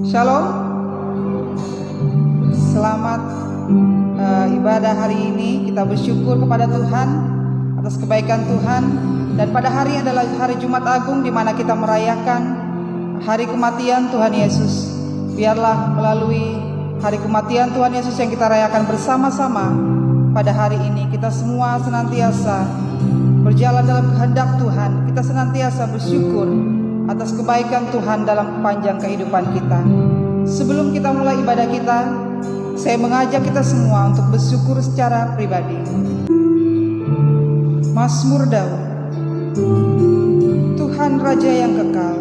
Shalom, selamat ibadah hari ini. Kita bersyukur kepada Tuhan atas kebaikan Tuhan. Dan pada hari adalah hari Jumat Agung, di mana kita merayakan hari kematian Tuhan Yesus. Biarlah melalui hari kematian Tuhan Yesus yang kita rayakan bersama-sama pada hari ini, kita semua senantiasa berjalan dalam kehendak Tuhan. Kita senantiasa bersyukur atas kebaikan Tuhan dalam panjang kehidupan kita. Sebelum kita mulai ibadah kita, saya mengajak kita semua untuk bersyukur secara pribadi. Mazmur Daud. Tuhan Raja yang kekal.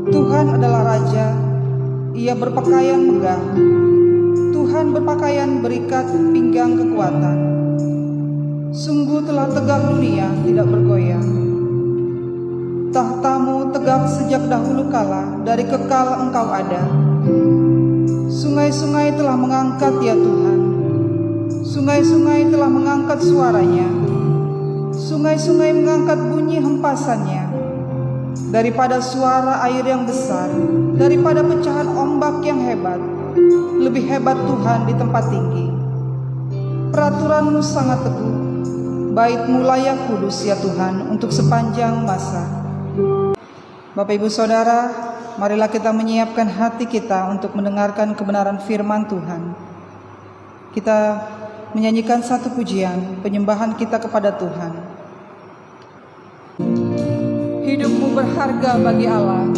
Tuhan adalah Raja, Ia berpakaian megah. Tuhan berpakaian berikat pinggang kekuatan. Sungguh telah tegak dunia, tidak bergoyang. Tahtamu tegak sejak dahulu kala, dari kekal Engkau ada. Sungai-sungai telah mengangkat ya Tuhan. Sungai-sungai telah mengangkat suaranya. Sungai-sungai mengangkat bunyi hempasannya. Daripada suara air yang besar, daripada pecahan ombak yang hebat, lebih hebat Tuhan di tempat tinggi. Peraturan-Mu sangat teguh, bait-Mu layak kudus ya Tuhan untuk sepanjang masa. Bapak Ibu Saudara, marilah kita menyiapkan hati kita untuk mendengarkan kebenaran firman Tuhan. Kita menyanyikan satu pujian, penyembahan kita kepada Tuhan. Hidupmu berharga bagi Allah.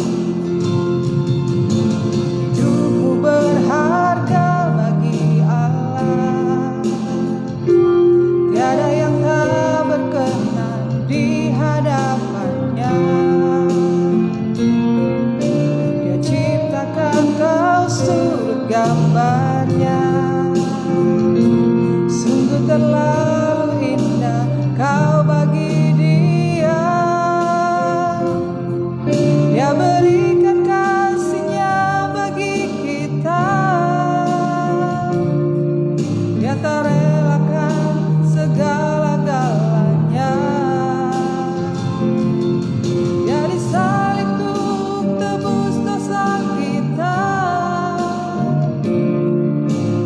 Hidupmu berharga bagi Allah. Tiada yang tak berkenan di hadapannya. Dia ciptakan kau surut gambarnya. Sungguh terlalu indah kau bagi Dia. Dia berikan kasih-Nya bagi kita. Dia tak relakan segala-galanya. Dia disalib untuk tebus dosa kita.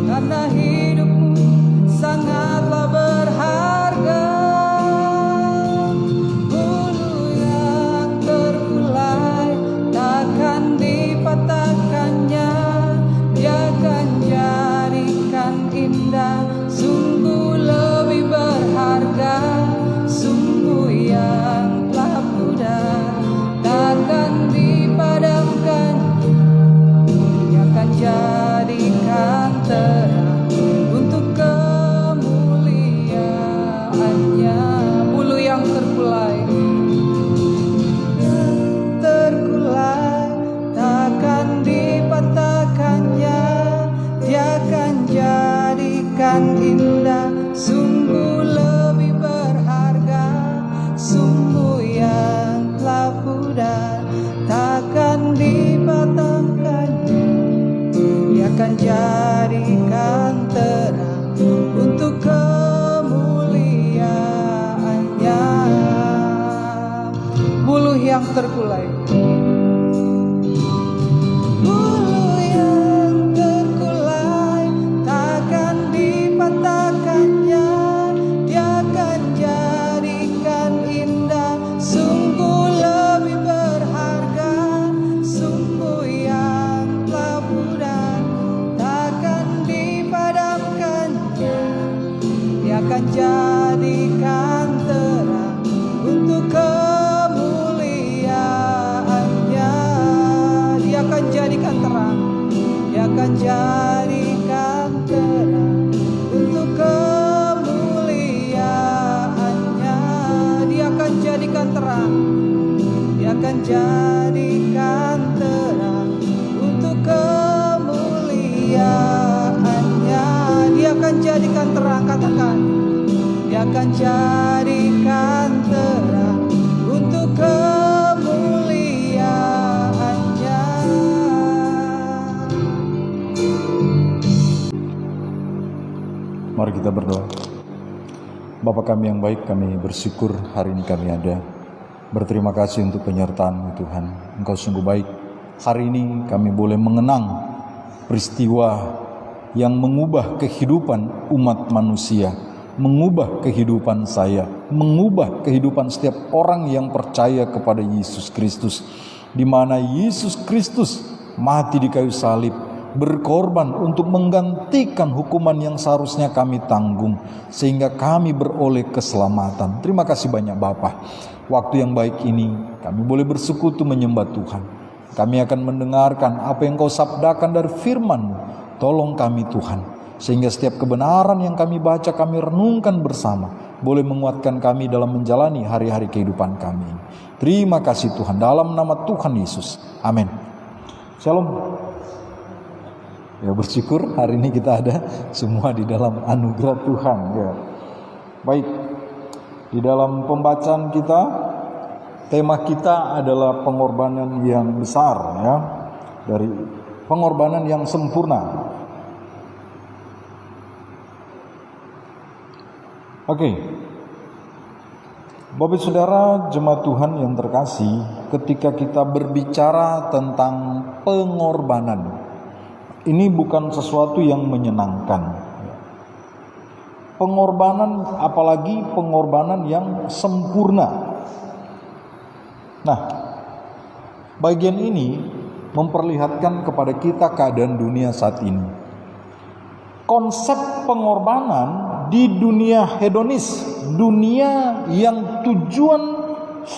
Karena hidupmu sangatlah berharga. Bulu yang terkulai takkan dipatahkannya. Dia akan jadikan indah. Sungguh lebih berharga. Sungguh yang telah pudar takkan dipadamkan. Dia akan jadikan terang untuk kemuliaan-Nya. Bulu yang terkulai takkan dipatahkannya. Dia akan jadikan indah. Sungguh lebih berharga. Sungguh yang telah pudar takkan dipatahkannya. Dia akan jadikan terang untuk kemuliaan-Nya. Bulu yang terkulai. Bulu yang terkulai takkan dipatahkannya. Dia akan jadikan indah. Sungguh lebih berharga. Sungguh yang telah pudar takkan dipadamkannya. Dia akan jadikan terang untuk kemuliaan-Nya. Dia akan jadikan terang. Dia akan jadikan terang untuk kemuliaan-Nya. Dia akan jadikan terang. Dia akan jadikan terang untuk kemuliaan-Nya. Dia akan jadikan terang, katakan. Dia akan jadikan terang untuk kemuliaan-Nya. Mari kita berdoa. Bapa kami yang baik, kami bersyukur hari ini kami ada. Berterima kasih untuk penyertaan-Mu Tuhan. Engkau sungguh baik. Hari ini kami boleh mengenang peristiwa yang mengubah kehidupan umat manusia, mengubah kehidupan saya, mengubah kehidupan setiap orang yang percaya kepada Yesus Kristus, di mana Yesus Kristus mati di kayu salib, berkorban untuk menggantikan hukuman yang seharusnya kami tanggung, sehingga kami beroleh keselamatan. Terima kasih banyak Bapa. Waktu yang baik ini kami boleh bersekutu menyembah Tuhan. Kami akan mendengarkan apa yang Kau sabdakan dari firman-Mu. Tolong kami Tuhan, sehingga setiap kebenaran yang kami baca, kami renungkan bersama, boleh menguatkan kami dalam menjalani hari-hari kehidupan kami. Terima kasih Tuhan, dalam nama Tuhan Yesus. Amin. Shalom. Ya, bersyukur hari ini kita ada semua di dalam anugerah Tuhan. Ya. Baik, di dalam pembacaan kita, tema kita adalah pengorbanan yang besar, ya, dari pengorbanan yang sempurna. Oke, Bapak Saudara jemaat Tuhan yang terkasih, ketika kita berbicara tentang pengorbanan, ini bukan sesuatu yang menyenangkan. Pengorbanan, apalagi pengorbanan yang sempurna. Nah, bagian ini memperlihatkan kepada kita keadaan dunia saat ini. Konsep pengorbanan di dunia hedonis, dunia yang tujuan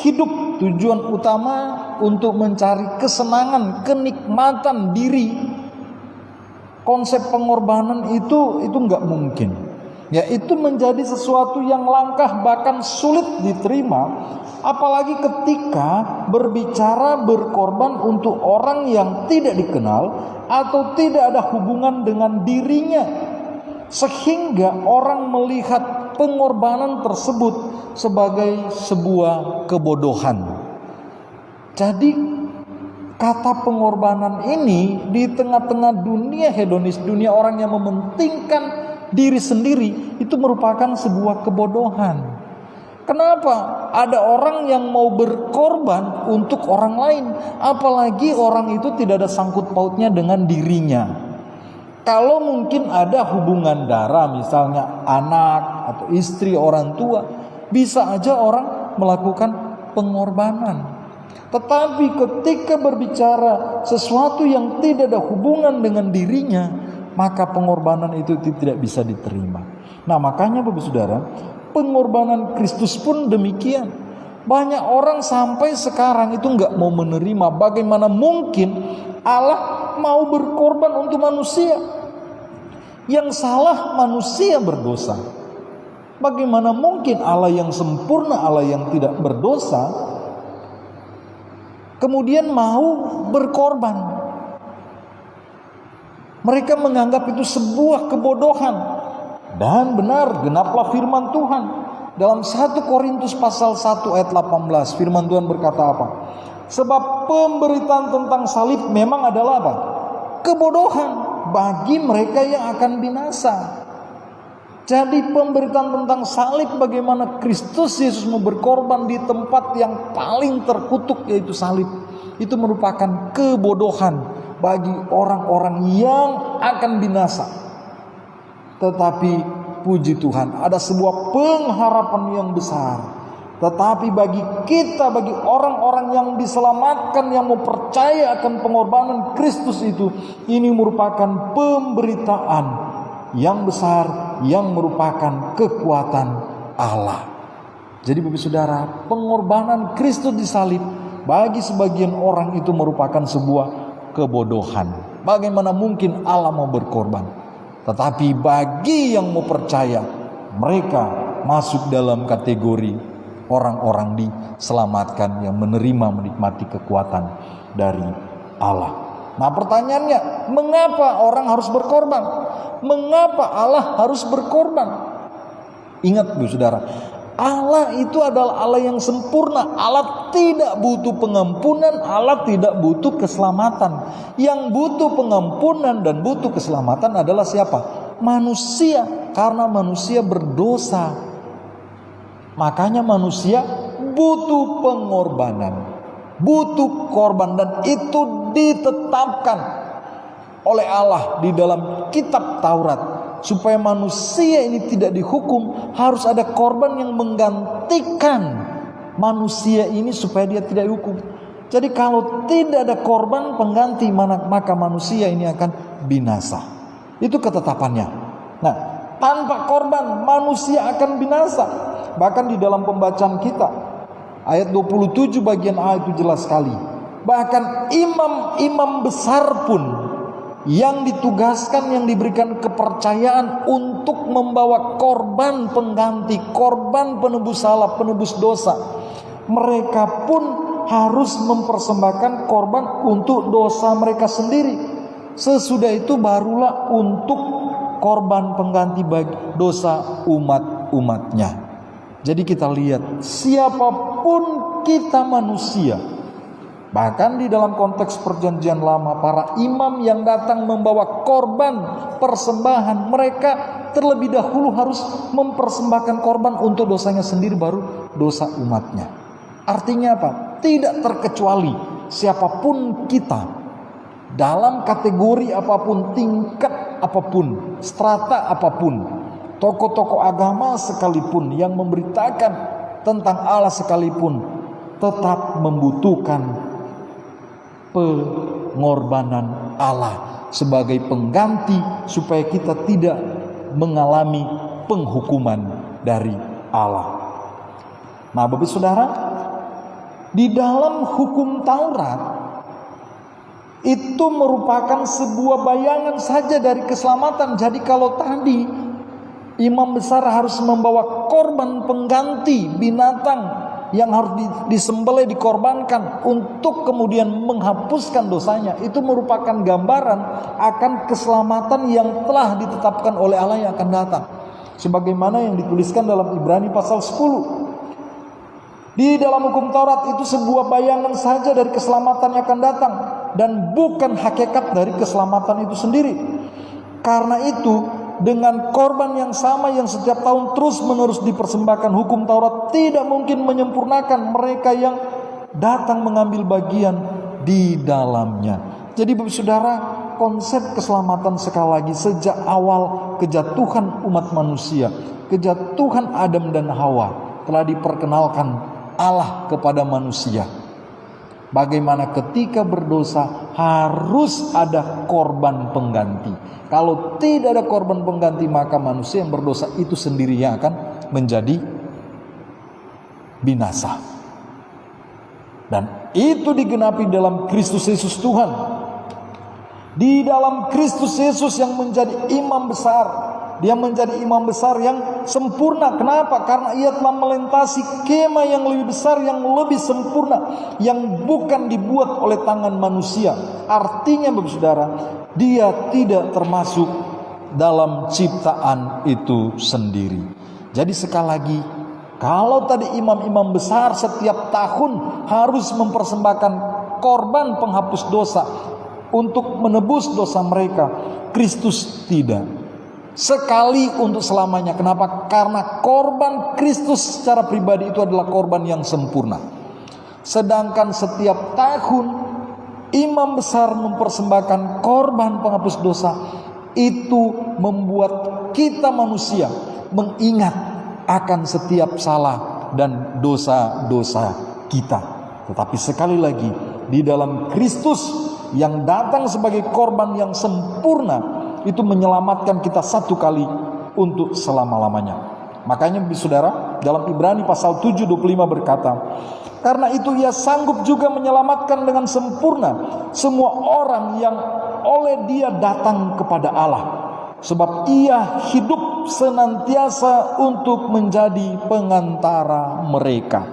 hidup, tujuan utama untuk mencari kesenangan, kenikmatan diri. Konsep pengorbanan itu nggak mungkin. Ya, itu menjadi sesuatu yang langka, bahkan sulit diterima, apalagi ketika berbicara berkorban untuk orang yang tidak dikenal atau tidak ada hubungan dengan dirinya, sehingga orang melihat pengorbanan tersebut sebagai sebuah kebodohan. Jadi kata pengorbanan ini di tengah-tengah dunia hedonis, dunia orang yang mementingkan diri sendiri, itu merupakan sebuah kebodohan. Kenapa? Ada orang yang mau berkorban untuk orang lain, apalagi orang itu tidak ada sangkut pautnya dengan dirinya. Kalau mungkin ada hubungan darah, misalnya anak atau istri, orang tua, bisa aja orang melakukan pengorbanan. Tetapi ketika berbicara sesuatu yang tidak ada hubungan dengan dirinya, maka pengorbanan itu tidak bisa diterima. Nah, makanya Bapak Saudara, pengorbanan Kristus pun demikian. Banyak orang sampai sekarang itu nggak mau menerima. Bagaimana mungkin Allah mau berkorban untuk manusia? Yang salah manusia berdosa. Bagaimana mungkin Allah yang sempurna, Allah yang tidak berdosa, kemudian mau berkorban? Mereka menganggap itu sebuah kebodohan. Dan benar, genaplah firman Tuhan. Dalam 1 Korintus pasal 1 ayat 18, firman Tuhan berkata apa? Sebab pemberitaan tentang salib memang adalah apa? Kebodohan bagi mereka yang akan binasa. Jadi pemberitaan tentang salib, bagaimana Kristus Yesus mau berkorban di tempat yang paling terkutuk, yaitu salib, itu merupakan kebodohan bagi orang-orang yang akan binasa. Tetapi puji Tuhan, ada sebuah pengharapan yang besar. Tetapi bagi kita, bagi orang-orang yang diselamatkan, yang mau percaya akan pengorbanan Kristus itu, ini merupakan pemberitaan yang besar, yang merupakan kekuatan Allah. Jadi Bapak Saudara, pengorbanan Kristus di salib bagi sebagian orang itu merupakan sebuah kebodohan. Bagaimana mungkin Allah mau berkorban? Tetapi bagi yang mau percaya, mereka masuk dalam kategori orang-orang diselamatkan yang menikmati kekuatan dari Allah. Nah, pertanyaannya, mengapa orang harus berkorban? Mengapa Allah harus berkorban? Ingat Bu Saudara, Allah itu adalah Allah yang sempurna. Allah tidak butuh pengampunan, Allah tidak butuh keselamatan. Yang butuh pengampunan dan butuh keselamatan adalah siapa? Manusia, karena manusia berdosa. Makanya manusia butuh pengorbanan. butuh korban, dan itu ditetapkan oleh Allah di dalam kitab Taurat. Supaya manusia ini tidak dihukum, harus ada korban yang menggantikan manusia ini supaya dia tidak dihukum. Jadi kalau tidak ada korban pengganti, maka manusia ini akan binasa. Itu ketetapannya. Nah, tanpa korban manusia akan binasa. Bahkan di dalam pembacaan kita ayat 27 bagian A itu jelas sekali. Bahkan imam-imam besar pun yang ditugaskan, yang diberikan kepercayaan untuk membawa korban pengganti, korban penebus salah, penebus dosa, mereka pun harus mempersembahkan korban untuk dosa mereka sendiri. Sesudah itu barulah untuk korban pengganti bagi dosa umat-umatnya. Jadi kita lihat, siapapun kita manusia, bahkan di dalam konteks perjanjian lama, para imam yang datang membawa korban persembahan, mereka terlebih dahulu harus mempersembahkan korban untuk dosanya sendiri, baru dosa umatnya. Artinya apa? Tidak terkecuali siapapun kita, dalam kategori apapun, tingkat apapun, strata apapun, tokoh-tokoh agama sekalipun yang memberitakan tentang Allah sekalipun, tetap membutuhkan pengorbanan Allah sebagai pengganti supaya kita tidak mengalami penghukuman dari Allah. Nah, Bapak Saudara, di dalam hukum Taurat itu merupakan sebuah bayangan saja dari keselamatan. Jadi kalau tadi imam besar harus membawa korban pengganti binatang yang harus disembelih, dikorbankan untuk kemudian menghapuskan dosanya, itu merupakan gambaran akan keselamatan yang telah ditetapkan oleh Allah yang akan datang, sebagaimana yang dituliskan dalam Ibrani pasal 10. Di dalam hukum Taurat itu sebuah bayangan saja dari keselamatan yang akan datang, dan bukan hakikat dari keselamatan itu sendiri. Karena itu, dengan korban yang sama yang setiap tahun terus menerus dipersembahkan, hukum Taurat tidak mungkin menyempurnakan mereka yang datang mengambil bagian di dalamnya. Jadi Bapak Saudara, konsep keselamatan sekali lagi sejak awal kejatuhan umat manusia, kejatuhan Adam dan Hawa, telah diperkenalkan Allah kepada manusia. Bagaimana ketika berdosa harus ada korban pengganti. Kalau tidak ada korban pengganti, maka manusia yang berdosa itu sendiri yang akan menjadi binasa. Dan itu digenapi dalam Kristus Yesus Tuhan. Di dalam Kristus Yesus yang menjadi imam besar. Dia menjadi imam besar yang sempurna. Kenapa? Karena ia telah melintasi kemah yang lebih besar, yang lebih sempurna, yang bukan dibuat oleh tangan manusia. Artinya Bapak Saudara, dia tidak termasuk dalam ciptaan itu sendiri. Jadi sekali lagi, kalau tadi imam-imam besar setiap tahun harus mempersembahkan korban penghapus dosa untuk menebus dosa mereka, Kristus tidak. Sekali untuk selamanya. Kenapa? Karena korban Kristus secara pribadi itu adalah korban yang sempurna. Sedangkan setiap tahun imam besar mempersembahkan korban penghapus dosa, itu membuat kita manusia mengingat akan setiap salah dan dosa-dosa kita. Tetapi sekali lagi, di dalam Kristus yang datang sebagai korban yang sempurna, itu menyelamatkan kita satu kali untuk selama-lamanya. Makanya Saudara, dalam Ibrani pasal 7:25 berkata, karena itu ia sanggup juga menyelamatkan dengan sempurna semua orang yang oleh dia datang kepada Allah, sebab ia hidup senantiasa untuk menjadi pengantara mereka.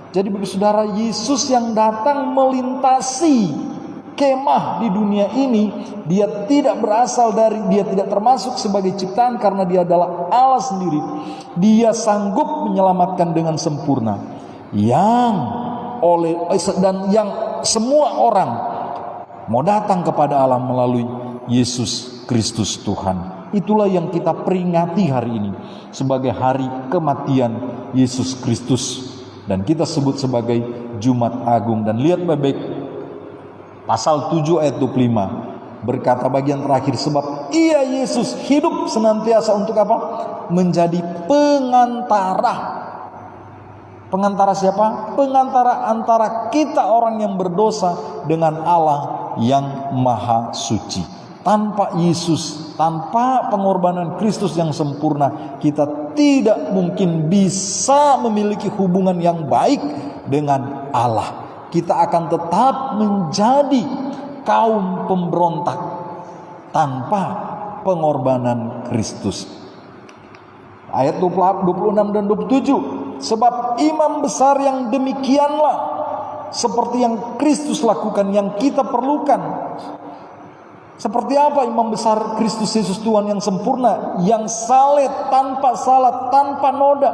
Jadi Bapak Saudara, Yesus yang datang melintasi kemah di dunia ini, dia tidak berasal dari, dia tidak termasuk sebagai ciptaan karena dia adalah Allah sendiri. Dia sanggup menyelamatkan dengan sempurna yang oleh dan yang semua orang mau datang kepada Allah melalui Yesus Kristus Tuhan. Itulah yang kita peringati hari ini sebagai hari kematian Yesus Kristus, dan kita sebut sebagai Jumat Agung. Dan lihat baik-baik pasal 7 ayat 25 berkata bagian terakhir, sebab ia Yesus hidup senantiasa untuk apa? Menjadi pengantara. Pengantara siapa? Pengantara antara kita orang yang berdosa dengan Allah yang maha suci. Tanpa Yesus, tanpa pengorbanan Kristus yang sempurna, kita tidak mungkin bisa memiliki hubungan yang baik dengan Allah. Kita akan tetap menjadi kaum pemberontak tanpa pengorbanan Kristus. Ayat 26 dan 27, sebab imam besar yang demikianlah seperti yang Kristus lakukan yang kita perlukan. Seperti apa imam besar Kristus Yesus Tuhan yang sempurna, yang saleh, tanpa salah, tanpa noda,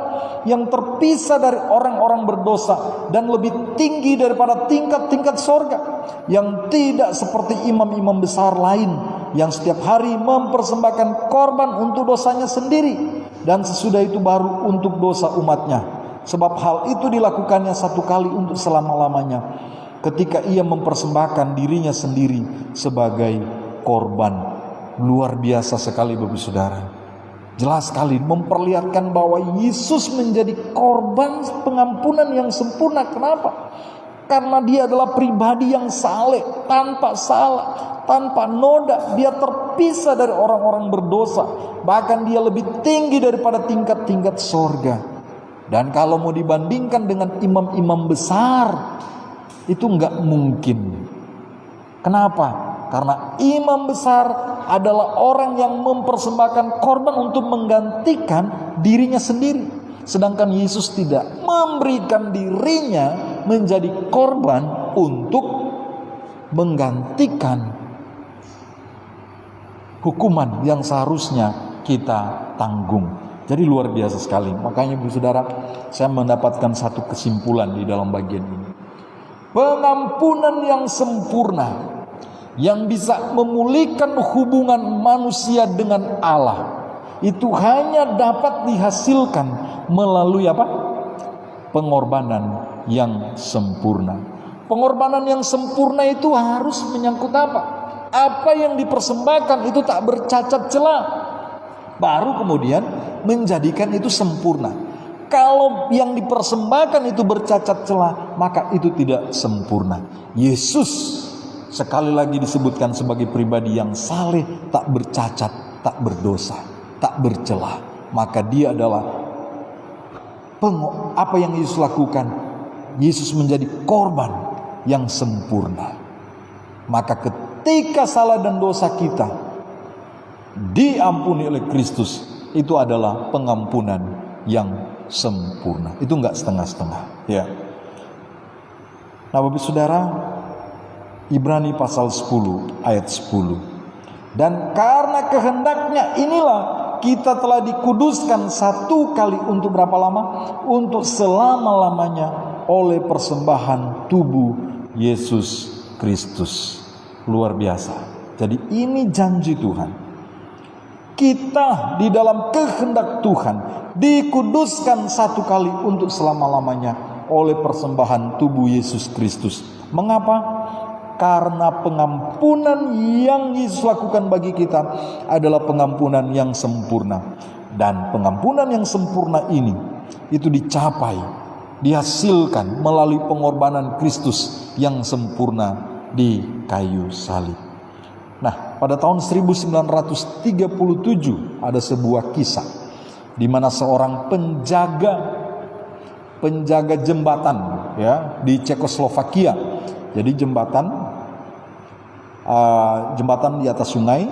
yang terpisah dari orang-orang berdosa dan lebih tinggi daripada tingkat-tingkat sorga, yang tidak seperti imam-imam besar lain yang setiap hari mempersembahkan korban untuk dosanya sendiri dan sesudah itu baru untuk dosa umatnya. Sebab hal itu dilakukannya satu kali untuk selama-lamanya, ketika ia mempersembahkan dirinya sendiri sebagai korban. Luar biasa sekali Bapak Saudara. Jelas sekali memperlihatkan bahwa Yesus menjadi korban pengampunan yang sempurna. Kenapa? Karena dia adalah pribadi yang saleh, tanpa salah, tanpa noda. Dia terpisah dari orang-orang berdosa. Bahkan dia lebih tinggi daripada tingkat-tingkat sorga. Dan kalau mau dibandingkan dengan imam-imam besar, itu enggak mungkin. Kenapa? Karena imam besar adalah orang yang mempersembahkan korban untuk menggantikan dirinya sendiri. Sedangkan Yesus tidak memberikan dirinya menjadi korban untuk menggantikan hukuman yang seharusnya kita tanggung. Jadi luar biasa sekali. Makanya Ibu Saudara, saya mendapatkan satu kesimpulan di dalam bagian ini. Pengampunan yang sempurna yang bisa memulihkan hubungan manusia dengan Allah itu hanya dapat dihasilkan melalui apa? Pengorbanan yang sempurna. Pengorbanan yang sempurna itu harus menyangkut apa? Apa yang dipersembahkan itu tak bercacat celah, baru kemudian menjadikan itu sempurna. Kalau yang dipersembahkan itu bercacat celah, maka itu tidak sempurna. Yesus sekali lagi disebutkan sebagai pribadi yang saleh, tak bercacat, tak berdosa, tak bercelah. Maka dia adalah apa yang Yesus lakukan. Yesus menjadi korban yang sempurna. Maka ketika salah dan dosa kita diampuni oleh Kristus, itu adalah pengampunan yang sempurna. Itu enggak setengah-setengah, ya. Nah, Bapak Saudara, Ibrani pasal 10 ayat 10. Dan karena kehendaknya inilah kita telah dikuduskan satu kali untuk berapa lama? Untuk selama-lamanya oleh persembahan tubuh Yesus Kristus. Luar biasa. Jadi ini janji Tuhan. Kita di dalam kehendak Tuhan dikuduskan satu kali untuk selama-lamanya oleh persembahan tubuh Yesus Kristus. Mengapa? Karena pengampunan yang Yesus lakukan bagi kita adalah pengampunan yang sempurna. Dan pengampunan yang sempurna ini itu dicapai, dihasilkan melalui pengorbanan Kristus yang sempurna di kayu salib. Nah, pada tahun 1937 ada sebuah kisah di mana seorang penjaga jembatan, ya, di Cekoslovakia. Jadi jembatan di atas sungai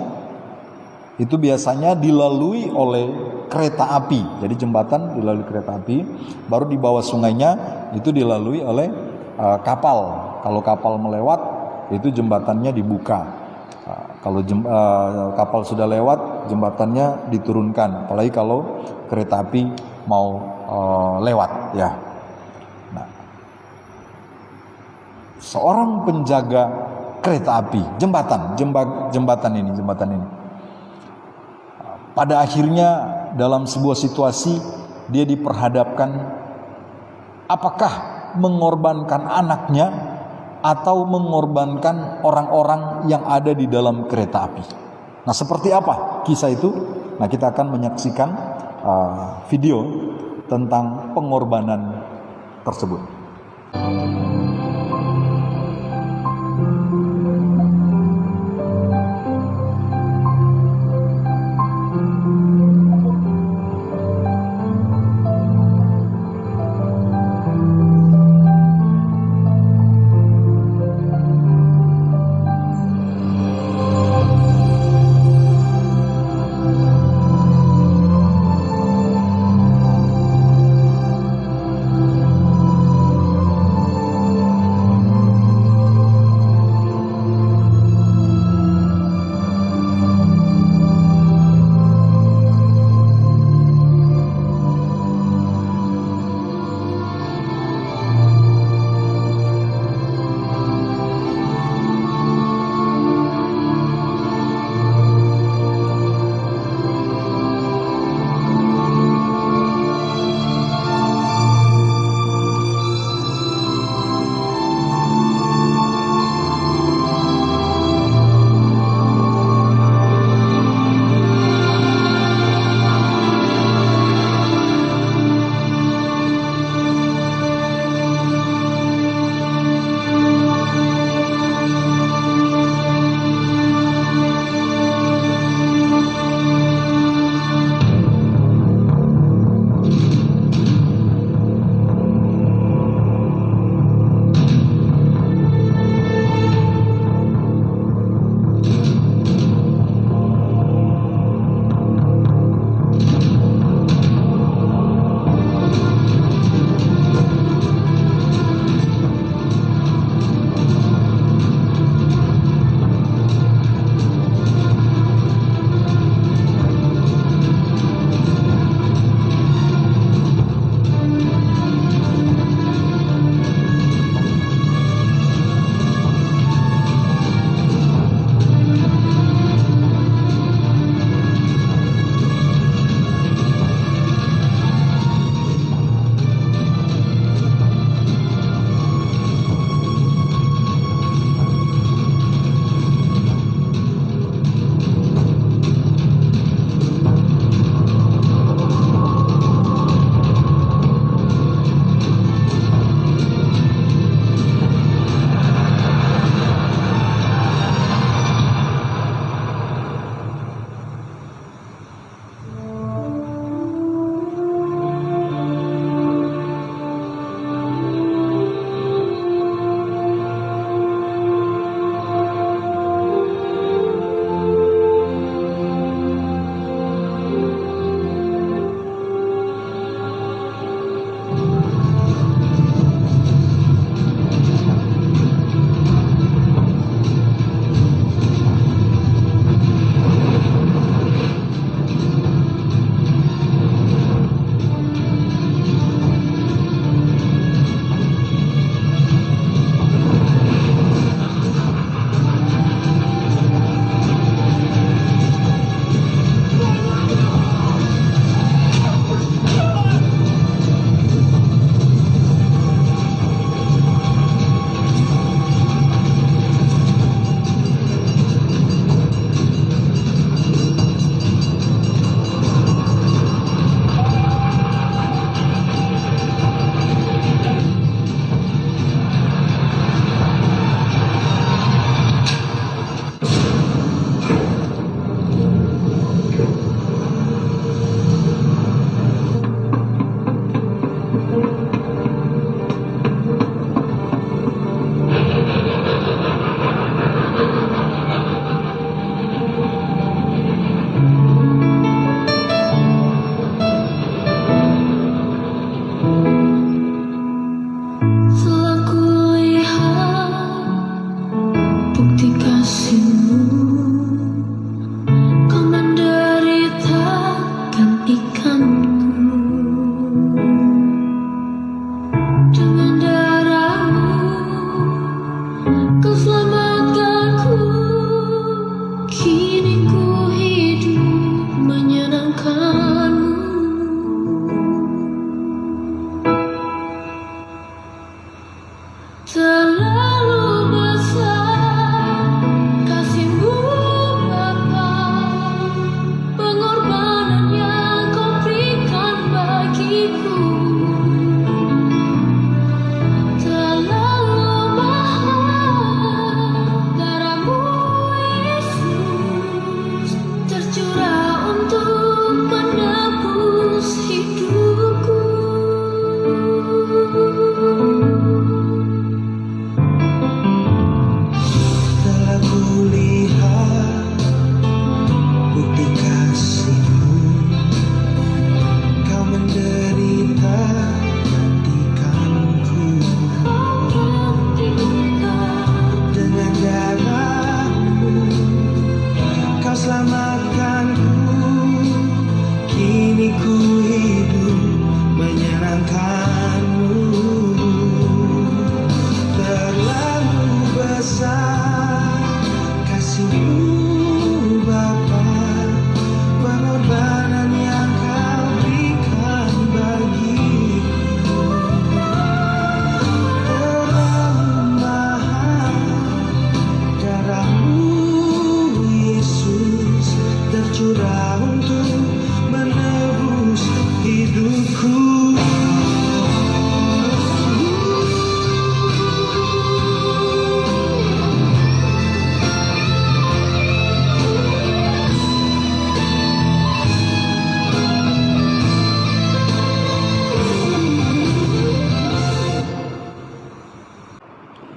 itu biasanya dilalui oleh kereta api. Jadi jembatan dilalui kereta api, baru di bawah sungainya itu dilalui oleh kapal. Kalau kapal melewat, itu jembatannya dibuka. Kalau kapal sudah lewat, jembatannya diturunkan. Apalagi kalau kereta api mau lewat, ya. Nah, seorang penjaga kereta api, jembatan ini. Pada akhirnya dalam sebuah situasi dia diperhadapkan, apakah mengorbankan anaknya atau mengorbankan orang-orang yang ada di dalam kereta api. Nah, seperti apa kisah itu? Nah, kita akan menyaksikan video tentang pengorbanan tersebut.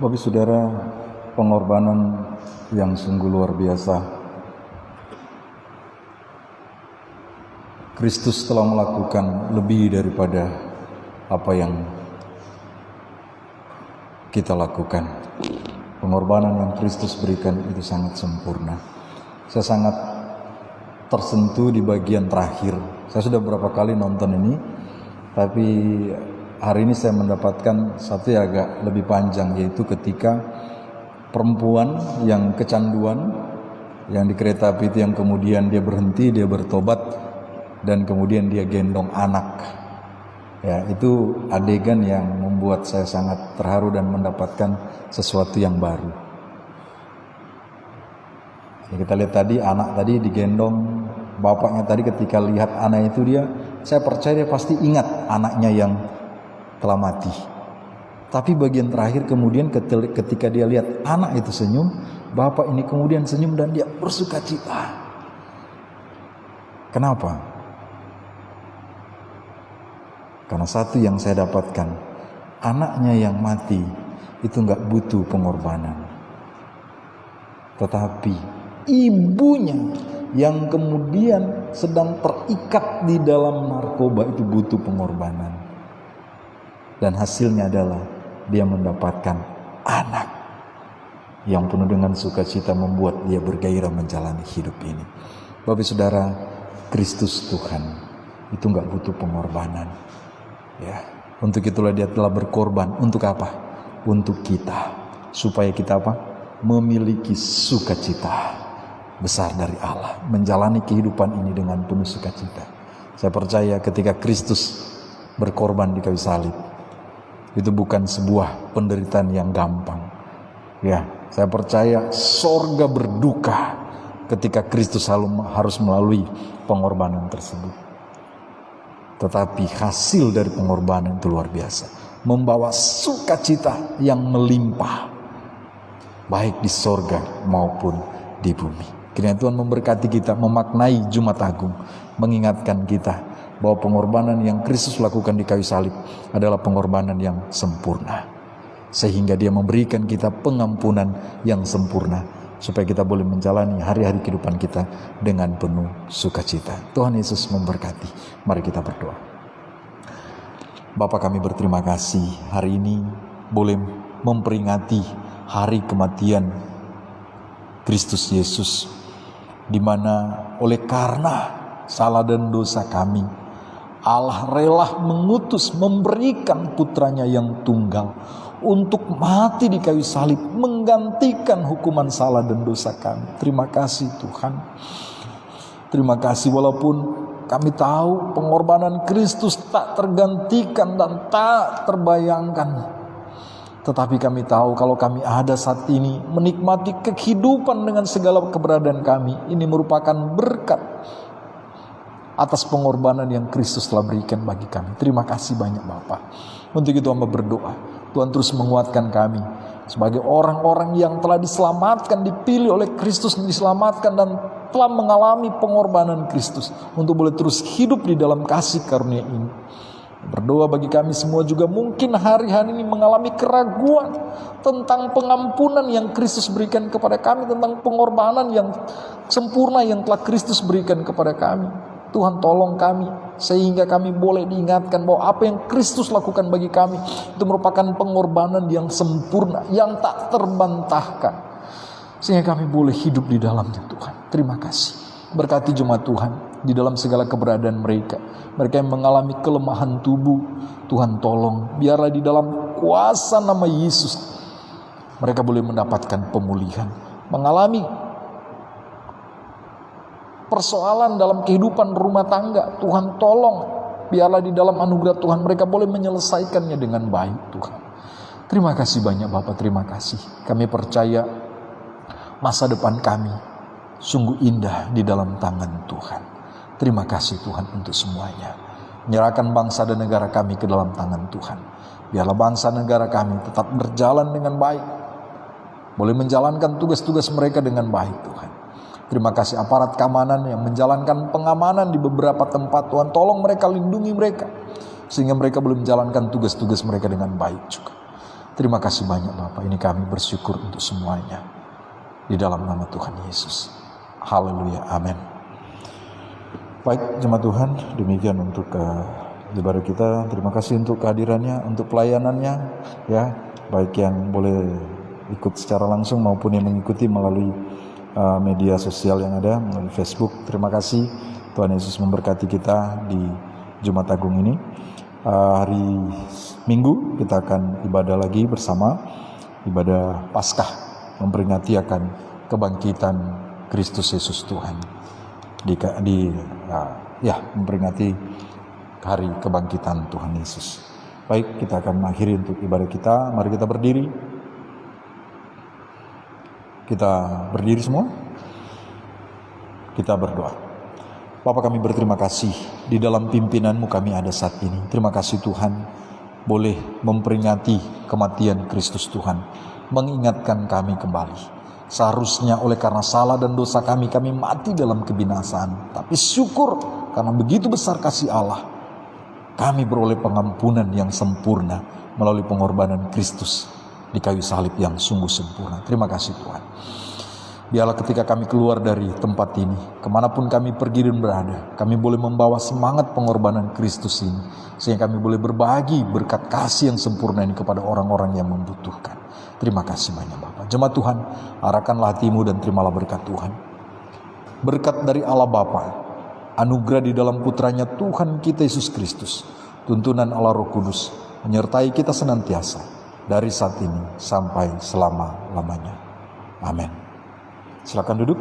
Bapak Saudara, pengorbanan yang sungguh luar biasa. Kristus telah melakukan lebih daripada apa yang kita lakukan. Pengorbanan yang Kristus berikan itu sangat sempurna. Saya sangat tersentuh di bagian terakhir. Saya sudah beberapa kali nonton ini, tapi hari ini saya mendapatkan satu yang agak lebih panjang, yaitu ketika perempuan yang kecanduan, yang di kereta api itu, yang kemudian dia berhenti, dia bertobat, dan kemudian dia gendong anak. Ya, itu adegan yang membuat saya sangat terharu dan mendapatkan sesuatu yang baru. Ya, kita lihat tadi anak tadi digendong bapaknya tadi, ketika lihat anak itu saya percaya dia pasti ingat anaknya yang telah mati. Tapi bagian terakhir kemudian ketika dia lihat anak itu senyum, bapak ini kemudian senyum dan dia bersukacita. Kenapa? Karena satu yang saya dapatkan, anaknya yang mati itu nggak butuh pengorbanan, tetapi ibunya yang kemudian sedang terikat di dalam narkoba itu butuh pengorbanan. Dan hasilnya adalah dia mendapatkan anak yang penuh dengan sukacita, membuat dia bergairah menjalani hidup ini. Bapak Saudara, Kristus Tuhan itu nggak butuh pengorbanan. Ya, untuk itulah dia telah berkorban. Untuk apa? Untuk kita, supaya kita apa? Memiliki sukacita besar dari Allah, menjalani kehidupan ini dengan penuh sukacita. Saya percaya ketika Kristus berkorban di kayu salib, itu bukan sebuah penderitaan yang gampang. Ya, saya percaya sorga berduka ketika Kristus harus melalui pengorbanan tersebut. Tetapi hasil dari pengorbanan itu luar biasa, membawa sukacita yang melimpah, baik di sorga maupun di bumi. Kiranya Tuhan memberkati kita memaknai Jumat Agung, mengingatkan kita bahwa pengorbanan yang Kristus lakukan di kayu salib adalah pengorbanan yang sempurna, sehingga dia memberikan kita pengampunan yang sempurna, supaya kita boleh menjalani hari-hari kehidupan kita dengan penuh sukacita. Tuhan Yesus memberkati. Mari kita berdoa. Bapa, kami berterima kasih hari ini boleh memperingati hari kematian Kristus Yesus, di mana oleh karena salah dan dosa kami, Allah rela mengutus, memberikan putranya yang tunggal untuk mati di kayu salib, menggantikan hukuman salah dan dosa kami. Terima kasih Tuhan. Terima kasih, walaupun kami tahu pengorbanan Kristus tak tergantikan dan tak terbayangkan, tetapi kami tahu kalau kami ada saat ini menikmati kehidupan dengan segala keberadaan kami, ini merupakan berkat atas pengorbanan yang Kristus telah berikan bagi kami. Terima kasih banyak Bapa. Untuk itu hamba berdoa, Tuhan terus menguatkan kami sebagai orang-orang yang telah diselamatkan, dipilih oleh Kristus, diselamatkan dan telah mengalami pengorbanan Kristus, untuk boleh terus hidup di dalam kasih karunia ini. Berdoa bagi kami semua juga mungkin hari-hari ini mengalami keraguan tentang pengampunan yang Kristus berikan kepada kami, tentang pengorbanan yang sempurna yang telah Kristus berikan kepada kami. Tuhan tolong kami sehingga kami boleh diingatkan bahwa apa yang Kristus lakukan bagi kami itu merupakan pengorbanan yang sempurna, yang tak terbantahkan, sehingga kami boleh hidup di dalamnya. Tuhan, terima kasih. Berkati jemaat Tuhan di dalam segala keberadaan mereka. Mereka yang mengalami kelemahan tubuh, Tuhan tolong, biarlah di dalam kuasa nama Yesus mereka boleh mendapatkan pemulihan. Mengalami persoalan dalam kehidupan rumah tangga, Tuhan tolong, biarlah di dalam anugerah Tuhan mereka boleh menyelesaikannya dengan baik. Tuhan, terima kasih banyak Bapak, terima kasih. Kami percaya masa depan kami sungguh indah di dalam tangan Tuhan. Terima kasih Tuhan untuk semuanya. Menyerahkan bangsa dan negara kami ke dalam tangan Tuhan. Biarlah bangsa negara kami tetap berjalan dengan baik, boleh menjalankan tugas-tugas mereka dengan baik Tuhan. Terima kasih aparat keamanan yang menjalankan pengamanan di beberapa tempat. Tuhan tolong mereka, lindungi mereka, sehingga mereka boleh menjalankan tugas-tugas mereka dengan baik juga. Terima kasih banyak Bapak, ini kami bersyukur untuk semuanya. Di dalam nama Tuhan Yesus. Haleluya, amin. Baik jemaat Tuhan, demikian untuk ibadah kita. Terima kasih untuk kehadirannya, untuk pelayanannya, ya, baik yang boleh ikut secara langsung maupun yang mengikuti melalui media sosial yang ada, melalui Facebook. Terima kasih, Tuhan Yesus memberkati kita di Jumat Agung ini. Hari Minggu kita akan ibadah lagi bersama, ibadah Paskah, memperingati akan kebangkitan Kristus Yesus Tuhan. Memperingati hari kebangkitan Tuhan Yesus. Baik, kita akan mengakhiri untuk ibadah kita. Mari kita berdiri. Kita berdiri semua. Kita berdoa. Bapa, kami berterima kasih di dalam pimpinan-Mu kami ada saat ini. Terima kasih Tuhan boleh memperingati kematian Kristus Tuhan, mengingatkan kami kembali. Seharusnya oleh karena salah dan dosa kami mati dalam kebinasaan. Tapi syukur karena begitu besar kasih Allah, kami beroleh pengampunan yang sempurna melalui pengorbanan Kristus di kayu salib yang sungguh sempurna. Terima kasih Tuhan. Biarlah ketika kami keluar dari tempat ini, kemanapun kami pergi dan berada, kami boleh membawa semangat pengorbanan Kristus ini, sehingga kami boleh berbagi berkat kasih yang sempurna ini kepada orang-orang yang membutuhkan. Terima kasih banyak Bapak. Jemaat Tuhan, arahkanlah hatimu dan terimalah berkat Tuhan. Berkat dari Allah Bapa, anugerah di dalam putranya Tuhan kita Yesus Kristus, tuntunan Allah Roh Kudus, menyertai kita senantiasa, dari saat ini sampai selama-lamanya. Amin. Silakan duduk.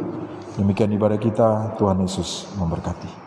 Demikian ibadah kita. Tuhan Yesus memberkati.